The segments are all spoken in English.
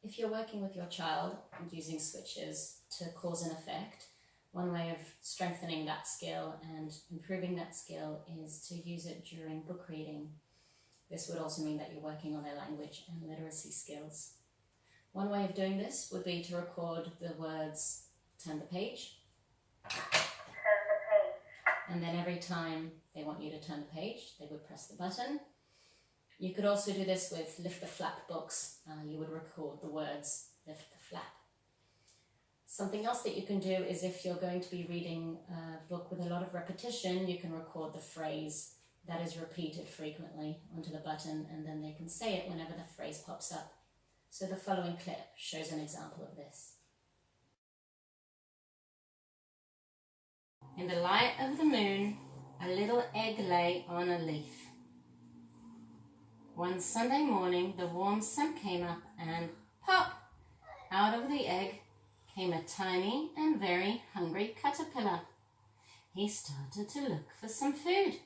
If you're working with your child and using switches to cause and effect, one way of strengthening that skill and improving that skill is to use it during book reading. This would also mean that you're working on their language and literacy skills. One way of doing this would be to record the words, turn the page. Turn the page. And then every time they want you to turn the page, they would press the button. You could also do this with lift the flap books. You would record the words, lift the flap. Something else that you can do is if you're going to be reading a book with a lot of repetition, you can record the phrase that is repeated frequently onto the button, and then they can say it whenever the phrase pops up. So the following clip shows an example of this. In the light of the moon, a little egg lay on a leaf. One Sunday morning, the warm sun came up and pop! Out of the egg came a tiny and very hungry caterpillar. He started to look for some food.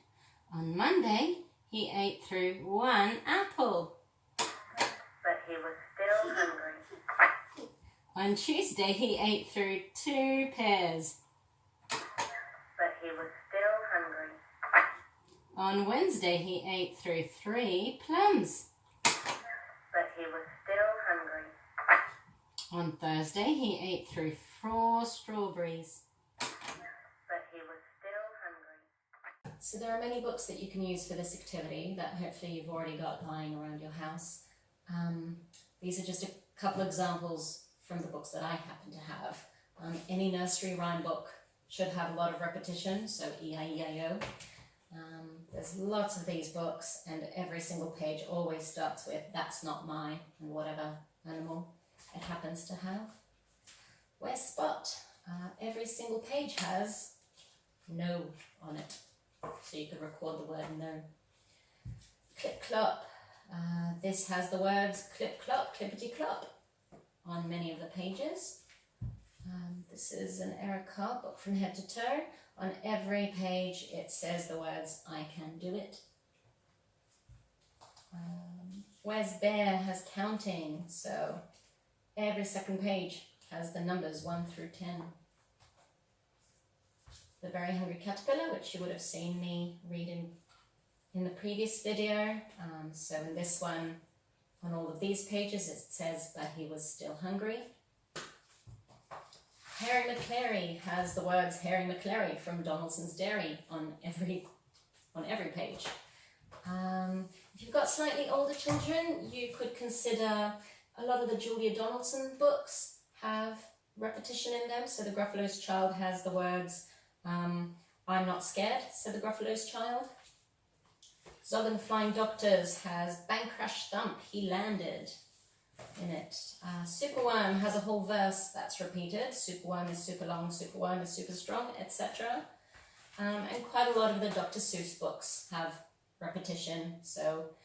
On Monday, he ate through one apple. But he was still hungry. On Tuesday, he ate through 2 pears. But he was still hungry. On Wednesday, he ate through 3 plums. But he was still hungry. On Thursday, he ate through 4 strawberries. But he was still hungry. So there are many books that you can use for this activity that hopefully you've already got lying around your house. These are just a couple examples from the books that I happen to have. Any nursery rhyme book should have a lot of repetition, so E-I-E-I-O. There's lots of these books, and every single page always starts with "that's not my" and whatever animal it happens to have. Where's Spot? Every single page has "no" on it, so you could record the word "no." Clip-Clop. This has the words clip-clop, clippity-clop on many of the pages. This is an Eric Carle book from head to toe. On every page it says the words "I can do it." Where's Bear has counting, so every second page has the numbers 1 through 10. The Very Hungry Caterpillar, which you would have seen me reading in the previous video. So in this one, on all of these pages, it says, "but he was still hungry." Hare Maclary has the words "Hare Maclary" from Donaldson's Dairy on every page. If you've got slightly older children, you could consider a lot of the Julia Donaldson books have repetition in them. So the Gruffalo's Child has the words "I'm not scared," said the Gruffalo's Child. Zog and the Flying Doctors has "Bang Crash Thump, he landed" in it. Superworm has a whole verse that's repeated. Superworm is super long, Superworm is super strong, etc. And quite a lot of the Dr. Seuss books have repetition. So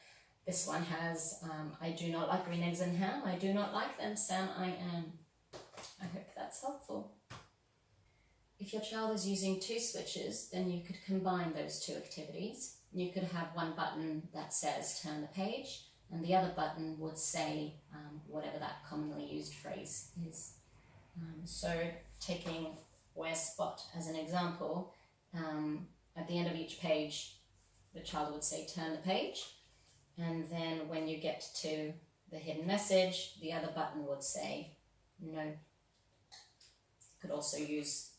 this one has "I do not like green eggs and ham, I do not like them, Sam, I am." I hope that's helpful. If your child is using 2 switches, then you could combine those 2 activities. You could have one button that says "turn the page," and the other button would say whatever that commonly used phrase is. So taking "Where's Spot" as an example, at the end of each page, the child would say "turn the page," and then when you get to the hidden message, the other button would say "no." You could also use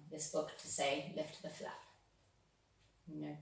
this book to say "lift the flap," no.